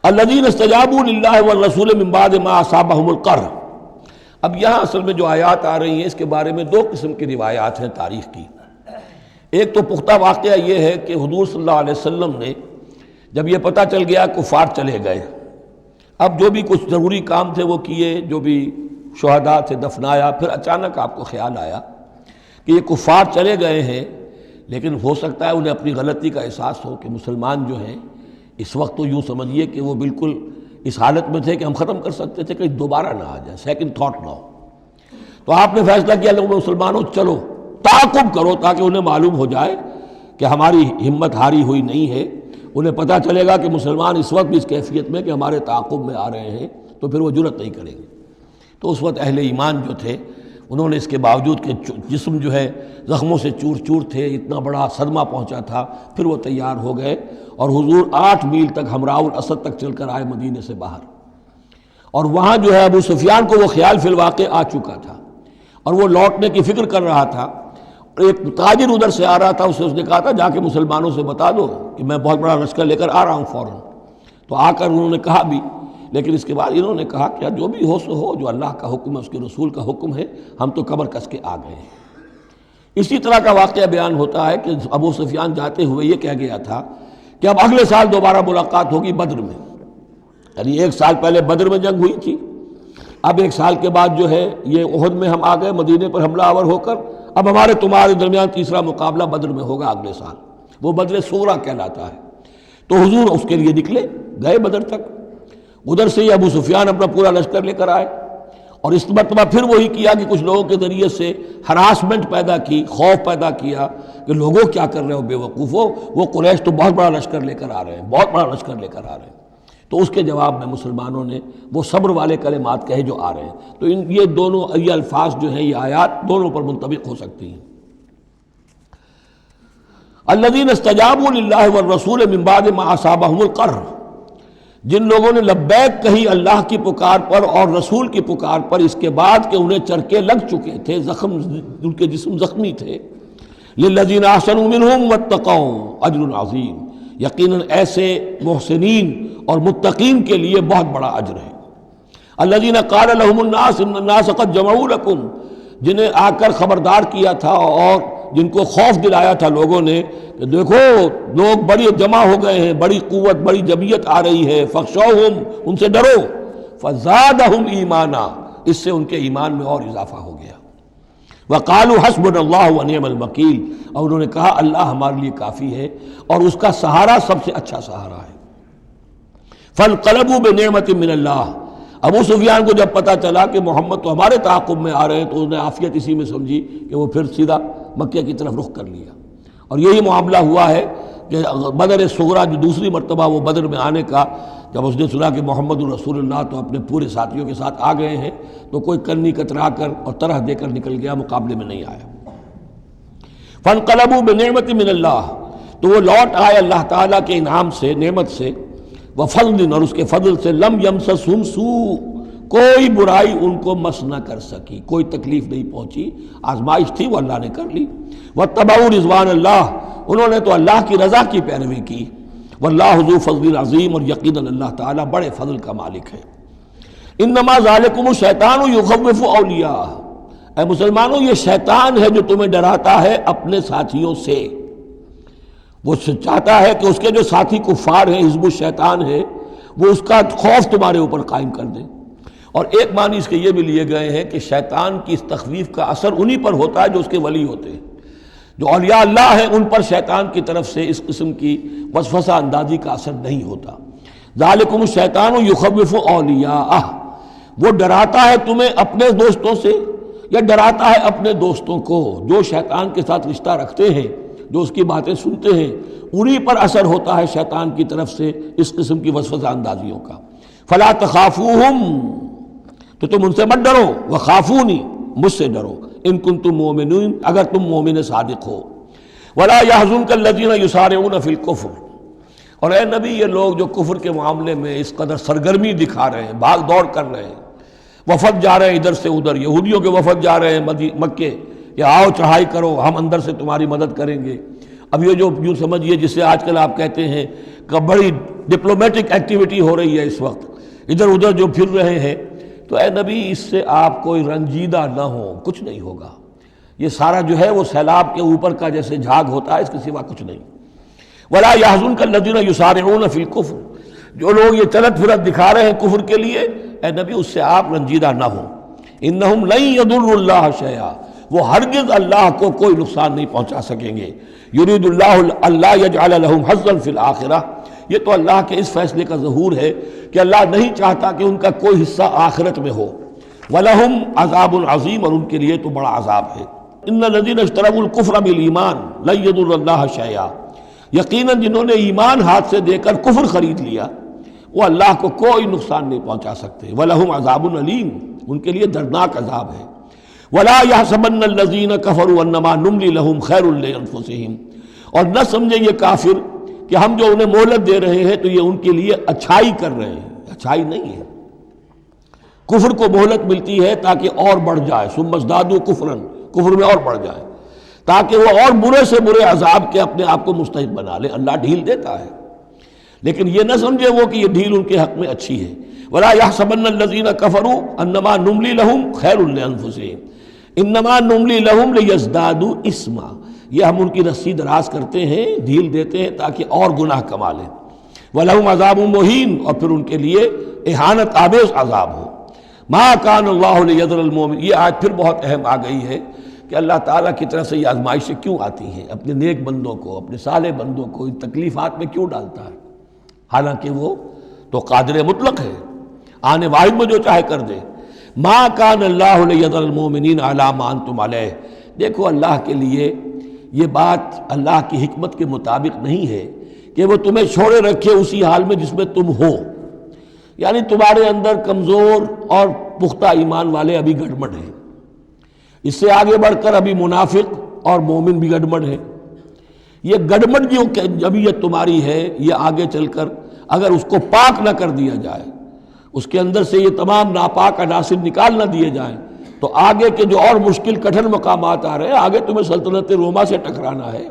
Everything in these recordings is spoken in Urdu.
الذین استجابوا للہ والرسول من بعد ما اصابہم القرح۔ اب یہاں اصل میں جو آیات آ رہی ہیں اس کے بارے میں دو قسم کی روایات ہیں تاریخ کی۔ ایک تو پختہ واقعہ یہ ہے کہ حضور صلی اللہ علیہ وسلم نے جب یہ پتہ چل گیا کفار چلے گئے، اب جو بھی کچھ ضروری کام تھے وہ کیے، جو بھی شہداء تھے دفنایا، پھر اچانک آپ کو خیال آیا کہ یہ کفار چلے گئے ہیں، لیکن ہو سکتا ہے انہیں اپنی غلطی کا احساس ہو کہ مسلمان جو ہیں اس وقت تو یوں سمجھیے کہ وہ بالکل اس حالت میں تھے کہ ہم ختم کر سکتے تھے کہ دوبارہ نہ آ جائے، سیکنڈ تھاٹ نہ ہو۔ تو آپ نے فیصلہ کیا لوگوں مسلمانوں چلو تعاقب کرو تاکہ انہیں معلوم ہو جائے کہ ہماری ہمت ہاری ہوئی نہیں ہے، انہیں پتہ چلے گا کہ مسلمان اس وقت بھی اس کیفیت میں کہ ہمارے تعاقب میں آ رہے ہیں، تو پھر وہ جرأت نہیں کریں گے۔ تو اس وقت اہل ایمان جو تھے انہوں نے اس کے باوجود کہ جسم جو ہے زخموں سے چور چور تھے، اتنا بڑا صدمہ پہنچا تھا، پھر وہ تیار ہو گئے اور حضور 8 میل تک حمراء الاسد تک چل کر آئے مدینے سے باہر، اور وہاں جو ہے ابو سفیان کو وہ خیال فی الواقع آ چکا تھا اور وہ لوٹنے کی فکر کر رہا تھا۔ ایک تاجر ادھر سے آ رہا تھا، اس نے کہا تھا جا کے مسلمانوں سے بتا دو کہ میں بہت بڑا لشکر لے کر آ رہا ہوں فوراً۔ تو آ کر انہوں نے کہا بھی، لیکن اس کے بعد انہوں نے کہا کہ جو بھی ہو سو ہو، جو اللہ کا حکم ہے اس کے رسول کا حکم ہے، ہم تو کمر کس کے آ گئے ہیں۔ اسی طرح کا واقعہ بیان ہوتا ہے کہ ابو سفیان جاتے ہوئے یہ کہہ گیا تھا کہ اب اگلے سال دوبارہ ملاقات ہوگی بدر میں، یعنی 1 سال پہلے بدر میں جنگ ہوئی تھی، اب 1 سال کے بعد جو ہے یہ احد میں ہم آ گئے مدینے پر حملہ آور ہو کر، اب ہمارے تمہارے درمیان تیسرا مقابلہ بدر میں ہوگا اگلے سال، وہ بدر صغریٰ کہلاتا ہے۔ تو حضور اس کے لیے نکلے، گئے بدر تک، ادھر سے ہی ابو سفیان اپنا پورا لشکر لے کر آئے، اور اس مرتبہ پھر وہی کیا کہ کچھ لوگوں کے ذریعے سے ہراسمنٹ پیدا کی، خوف پیدا کیا کہ لوگوں کیا کر رہے ہو بے وقوفو، وہ قریش تو بہت بڑا لشکر لے کر آ رہے ہیں، بہت بڑا لشکر لے کر آ رہے ہیں۔ تو اس کے جواب میں مسلمانوں نے وہ صبر والے کلمات کہے جو آ رہے ہیں۔ تو یہ دونوں یہ الفاظ جو ہیں، یہ آیات دونوں پر منطبق ہو سکتی ہیں۔ الذین استجابوا للہ والرسول من بعد ما اصابہم القرح، جن لوگوں نے لبیک کہی اللہ کی پکار پر اور رسول کی پکار پر اس کے بعد کہ انہیں چرکے لگ چکے تھے، زخم ان کے جسم زخمی تھے۔ للذین احسنوا منہم واتقوا اجر عظیم، یقیناً ایسے محسنین اور متقین کے لیے بہت بڑا اجر ہے۔ الذین قال لهم الناس ان الناس قد جمعوا لكم، جنہیں آ کر خبردار کیا تھا اور جن کو خوف دلایا تھا لوگوں نے کہ دیکھو لوگ بڑی جمع ہو گئے ہیں، بڑی قوت بڑی جمعیت آ رہی ہے، فخشوہم، ان سے ڈرو، فزادہم ایمانا، اس سے ان کے ایمان میں اور اضافہ ہو گیا۔ وقالوا حسبنا اللہ ونعم الوکیل، اور انہوں نے کہا اللہ ہمارے لیے کافی ہے اور اس کا سہارا سب سے اچھا سہارا ہے۔ فانقلبوا بنعمت من اللہ، ابو سفیان کو جب پتہ چلا کہ محمد تو ہمارے تعاقب میں آ رہے ہیں تو انہوں نے عافیت اسی میں سمجھی کہ وہ پھر سیدھا مکہ کی طرف رخ کر لیا، اور یہی معاملہ ہوا ہے کہ بدر صغریٰ جو دوسری مرتبہ وہ بدر میں آنے کا، جب اس نے سنا کہ محمد الرسول اللہ تو اپنے پورے ساتھیوں کے ساتھ آ گئے ہیں، تو کوئی کنی کترا کر اور طرح دے کر نکل گیا، مقابلے میں نہیں آیا۔ فانقلبوا بنعمت من اللہ، تو وہ لوٹ آئے اللہ تعالیٰ کے انعام سے، نعمت سے، وفضل، اور اس کے فضل سے، لم یمسسہم سوء، کوئی برائی ان کو مس نہ کر سکی، کوئی تکلیف نہیں پہنچی، آزمائش تھی وہ اللہ نے کر لی۔ واتبعوا رضوان اللہ، انہوں نے تو اللہ کی رضا کی پیروی کی۔ واللہ ذو فضل عظیم، اور یقیناً اللہ تعالیٰ بڑے فضل کا مالک ہے۔ انما ذالکم الشیطان یخوف اولیاء، اے مسلمانوں یہ شیطان ہے جو تمہیں ڈراتا ہے اپنے ساتھیوں سے، وہ چاہتا ہے کہ اس کے جو ساتھی کفار ہیں، حزب الشیطان ہے، وہ اس کا خوف تمہارے اوپر قائم کر دیں۔ اور ایک معنی اس کے یہ بھی لیے گئے ہیں کہ شیطان کی اس تخویف کا اثر انہی پر ہوتا ہے جو اس کے ولی ہوتے ہیں، جو اولیاء اللہ ہیں ان پر شیطان کی طرف سے اس قسم کی وسوسہ اندازی کا اثر نہیں ہوتا۔ ذالکم الشیطان یخوف اولیاءہ، وہ ڈراتا ہے تمہیں اپنے دوستوں سے، یا ڈراتا ہے اپنے دوستوں کو جو شیطان کے ساتھ رشتہ رکھتے ہیں، جو اس کی باتیں سنتے ہیں، انہی پر اثر ہوتا ہے شیطان کی طرف سے اس قسم کی وسوسہ اندازیوں کا۔ فلا تخافوہم، تو تم ان سے مت ڈرو، وخافونی، مجھ سے ڈرو، ان کنتم مؤمنین، اگر تم مومن صادق ہو۔ ولا يحزنک الذین یسارعون فی الکفر، اور اے نبی یہ لوگ جو کفر کے معاملے میں اس قدر سرگرمی دکھا رہے ہیں، بھاگ دوڑ کر رہے ہیں، وفد جا رہے ہیں ادھر سے ادھر، یہودیوں کے وفد جا رہے ہیں مکے کہ آؤ چڑھائی کرو، ہم اندر سے تمہاری مدد کریں گے، اب یہ جو یوں سمجھیے جسے آج کل آپ کہتے ہیں کہ بڑی ڈپلومیٹک ایکٹیویٹی ہو رہی ہے اس وقت، ادھر ادھر جو پھر رہے ہیں، تو اے نبی اس سے آپ کوئی رنجیدہ نہ ہو، کچھ نہیں ہوگا، یہ سارا جو ہے وہ سیلاب کے اوپر کا جیسے جھاگ ہوتا ہے، اس کے سوا کچھ نہیں۔ وَلَا يَحْزُنْكَ الَّذِينَ يُسَارِعُونَ فِي الْكُفْرِ، جو لوگ یہ چلت پھرت دکھا رہے ہیں کفر کے لیے، اے نبی اس سے آپ رنجیدہ نہ ہوں۔ إِنَّهُمْ لَن يَضُرُّوا اللَّهَ شَيْئًا، وہ ہرگز اللہ کو کوئی نقصان نہیں پہنچا سکیں گے۔ يُرِيدُ اللَّهُ أَلَّا يَجْعَلَ لَهُمْ حَظًّا فِي الْآخِرَةِ، یہ تو اللہ کے اس فیصلے کا ظہور ہے کہ اللہ نہیں چاہتا کہ ان کا کوئی حصہ آخرت میں ہو۔ وَلَهُمْ عَذَابٌ عَظِيمٌ، اور ان کے لیے تو بڑا عذاب ہے۔ إِنَّ الَّذِينَ اشْتَرَوُا الْكُفْرَ بِالْإِيمَانِ لَن يَضُرَّ اللَّهَ شَيْئًا، یقیناً جنہوں نے ایمان ہاتھ سے دے کر کفر خرید لیا وہ اللہ کو کوئی نقصان نہیں پہنچا سکتے۔ وَلَهُمْ عَذَابٌ أَلِيمٌ، ان کے لیے دردناک عذاب ہے۔ وَلَا يَحْسَبَنَّ الَّذِينَ كَفَرُوا أَنَّمَا نُمْلِي لَهُمْ خَيْرٌ لِأَنفُسِهِمْ، اور نہ سمجھیں یہ کافر کہ ہم جو انہیں مہلت دے رہے ہیں تو یہ ان کے لیے اچھائی کر رہے ہیں، اچھائی نہیں ہے۔ کفر کو مہلت ملتی ہے تاکہ اور بڑھ جائے، ثم ازدادوا کفرا، کفر میں اور بڑھ جائے، تاکہ وہ اور برے سے برے عذاب کے اپنے آپ کو مستحق بنا لے۔ اللہ ڈھیل دیتا ہے، لیکن یہ نہ سمجھے وہ کہ یہ ڈھیل ان کے حق میں اچھی ہے۔ وَلَا يَحْسَبَنَّ الَّذِينَ كَفَرُوا أَنَّمَا نُمْلِي لَهُمْ خَيْرٌ لِأَنفُسِهِمْ إِنَّمَا نُمْلِي لَهُمْ لِيَزْدَادُوا إِثْمًا، یہ ہم ان کی رسی دراز کرتے ہیں، ڈھیل دیتے ہیں تاکہ اور گناہ کما لیں۔ وَلَهُمْ عَذَابٌ مُهِينٌ، اور پھر ان کے لیے اہانت آمیز عذاب ہو۔ مَا كَانَ اللَّهُ لِيَذَرَ الْمُؤْمِنِينَ، یہ آیت پھر بہت اہم آ گئی ہے کہ اللہ تعالیٰ کی طرف سے یہ آزمائشیں کیوں آتی ہیں، اپنے نیک بندوں کو، اپنے صالح بندوں کو ان تکلیفات میں کیوں ڈالتا ہے، حالانکہ وہ تو قادر مطلق ہے، آنے واحد میں جو چاہے کر دے۔ ما کان اللہ لیذر المؤمنین علی ما انتم علیہ، دیکھو اللہ کے لیے یہ بات اللہ کی حکمت کے مطابق نہیں ہے کہ وہ تمہیں چھوڑے رکھے اسی حال میں جس میں تم ہو، یعنی تمہارے اندر کمزور اور پختہ ایمان والے ابھی گڑبڑ ہیں، اس سے آگے بڑھ کر ابھی منافق اور مومن بھی گڑبڑ ہیں۔ یہ گڑبڑ جو جبیت تمہاری ہے، یہ آگے چل کر اگر اس کو پاک نہ کر دیا جائے، اس کے اندر سے یہ تمام ناپاک عناصر نکال نہ دیے جائیں، تو آگے کے جو اور مشکل کٹھن مقامات آ رہے ہیں، آگے تمہیں سلطنت روما سے ٹکرانا ہے،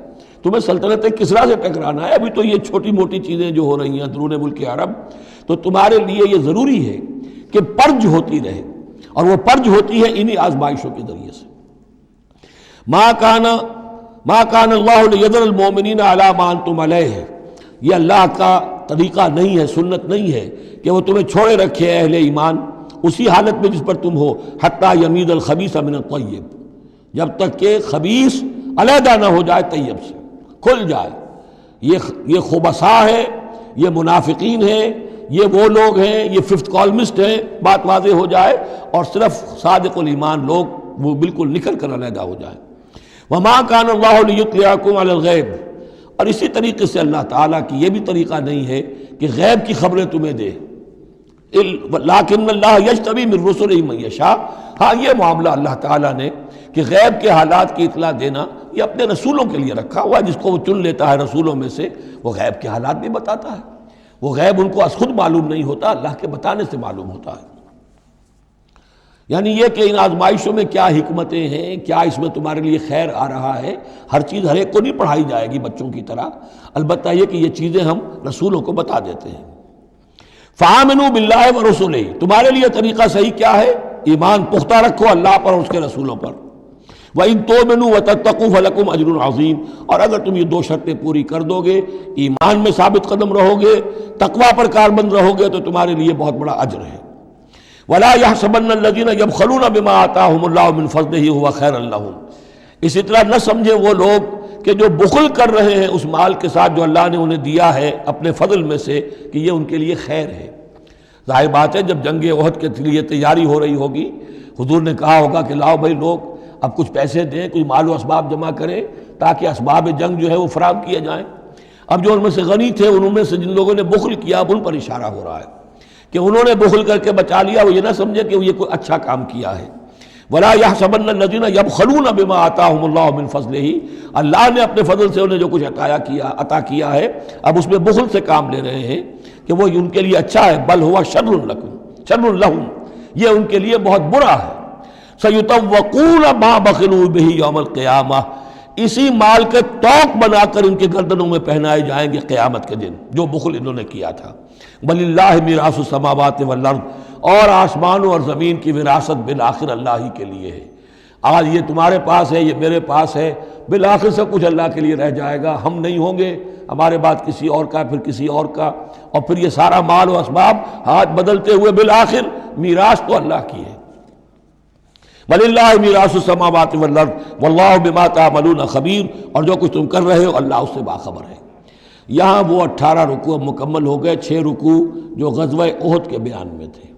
تمہیں سلطنت کسریٰ سے ٹکرانا ہے، ابھی تو یہ چھوٹی موٹی چیزیں جو ہو رہی ہیں درون ملک عرب، تو تمہارے لیے یہ ضروری ہے کہ پرج ہوتی رہے، اور وہ پرج ہوتی ہے انہی آزمائشوں کے ذریعے سے۔ ما کان اللہ لیذر المؤمنین علی ما انتم علیہ، یہ اللہ کا طریقہ نہیں ہے، سنت نہیں ہے کہ وہ تمہیں چھوڑے رکھے اہل ایمان اسی حالت میں جس پر تم ہو، حتی یمیز الخبیث من الطیب، جب تک کہ خبیث علیحدہ نہ ہو جائے طیب سے، کھل جائے۔ یہ خبثاء ہے، یہ منافقین ہیں، یہ وہ لوگ ہیں، یہ ففتھ کالمسٹ ہیں، بات واضح ہو جائے، اور صرف صادق الایمان لوگ وہ بالکل نکل کر علیحدہ ہو جائیں۔ وما کان اللہ لیطلعکم علی الغیب، اور اسی طریقے سے اللہ تعالیٰ کی یہ بھی طریقہ نہیں ہے کہ غیب کی خبریں تمہیں دے، لیکن اللہ یجتبی من رسلہ من یشاء، ہاں یہ معاملہ اللہ تعالیٰ نے کہ غیب کے حالات کی اطلاع دینا یہ اپنے رسولوں کے لیے رکھا ہوا ہے، جس کو وہ چن لیتا ہے رسولوں میں سے وہ غیب کے حالات بھی بتاتا ہے۔ وہ غیب ان کو از خود معلوم نہیں ہوتا، اللہ کے بتانے سے معلوم ہوتا ہے۔ یعنی یہ کہ ان آزمائشوں میں کیا حکمتیں ہیں، کیا اس میں تمہارے لیے خیر آ رہا ہے، ہر چیز ہر ایک کو نہیں پڑھائی جائے گی بچوں کی طرح، البتہ یہ کہ یہ چیزیں ہم رسولوں کو بتا دیتے ہیں۔ فآمنوا باللہ ورسلہ، تمہارے لیے طریقہ صحیح کیا ہے؟ ایمان پختہ رکھو اللہ پر اور اس کے رسولوں پر۔ وَإِن تُؤْمِنُوا وَتَتَّقُوا فَلَكُمْ أَجْرٌ عَظِيمٌ، اور اگر تم یہ دو شرطیں پوری کر دو گے، ایمان میں ثابت قدم رہو گے، تقویٰ پر کاربند رہو گے، تو تمہارے لیے بہت بڑا اجر ہے۔ وَلَا يَحْسَبَنَّ الَّذِينَ يَبْخَلُونَ بِمَا آتَاهُمُ اللَّهُ مِنْ فَضْلِهِ هُوَ خَيْرًا لَهُمْ، اسی طرح نہ سمجھے وہ لوگ کہ جو بخل کر رہے ہیں اس مال کے ساتھ جو اللہ نے انہیں دیا ہے اپنے فضل میں سے، کہ یہ ان کے لیے خیر ہے۔ ظاہر بات ہے جب جنگ احد کے لیے تیاری ہو رہی ہوگی، حضور نے کہا ہوگا کہ لاؤ بھائی لوگ اب کچھ پیسے دیں، کچھ مال و اسباب جمع کریں تاکہ اسباب جنگ جو ہے وہ فراہم کیے جائیں۔ اب جو ان میں سے غنی تھے، ان میں سے جن لوگوں نے بخل کیا، اب ان پر اشارہ ہو رہا ہے کہ انہوں نے بخل کر کے بچا لیا، وہ یہ نہ سمجھے کہ یہ کوئی اچھا کام کیا ہے۔ وَلَا يَحْسَبَنَّ الَّذِينَ يَبْخَلُونَ بِمَا آتَاهُمُ اللَّهُ مِنْ فَضْلِهِ، اللہ نے اپنے فضل سے انہیں جو کچھ عطا کیا ہے، اب اس میں بخل سے کام لے رہے ہیں کہ وہ ان کے لیے اچھا ہے۔ بل هو شر لهم، یہ ان کے لیے بہت برا ہے۔ سَيُطَوَّقُونَ مَا بَخِلُوا بِهِ يَوْمَ الْقِيَامَةِ، اسی مال کے توق بنا کر ان کے گردنوں میں پہنائے جائیں گے قیامت کے دن، جو بخل انہوں نے کیا تھا۔ وَلِلَّهِ مِيرَاثُ السَّمَاوَاتِ وَالْأَرْضِ، اور آسمانوں اور زمین کی وراثت بالآخر اللہ ہی کے لیے ہے۔ آج یہ تمہارے پاس ہے، یہ میرے پاس ہے، بالآخر سب کچھ اللہ کے لیے رہ جائے گا، ہم نہیں ہوں گے، ہمارے بعد کسی اور کا، پھر کسی اور کا، اور پھر یہ سارا مال و اسباب ہاتھ بدلتے ہوئے بالآخر میراث تو اللہ کی ہے۔ وَلِلَّهِ مِيرَاثُ السَّمَاوَاتِ وَالْأَرْضِ وَاللَّهُ بِمَا تَعْمَلُونَ خَبِيرٌ، اور جو کچھ تم کر رہے ہو اللہ اس سے باخبر ہے۔ یہاں وہ 18 رکوع مکمل ہو گئے، 6 رکوع جو غزوہ احد کے بیان میں تھے۔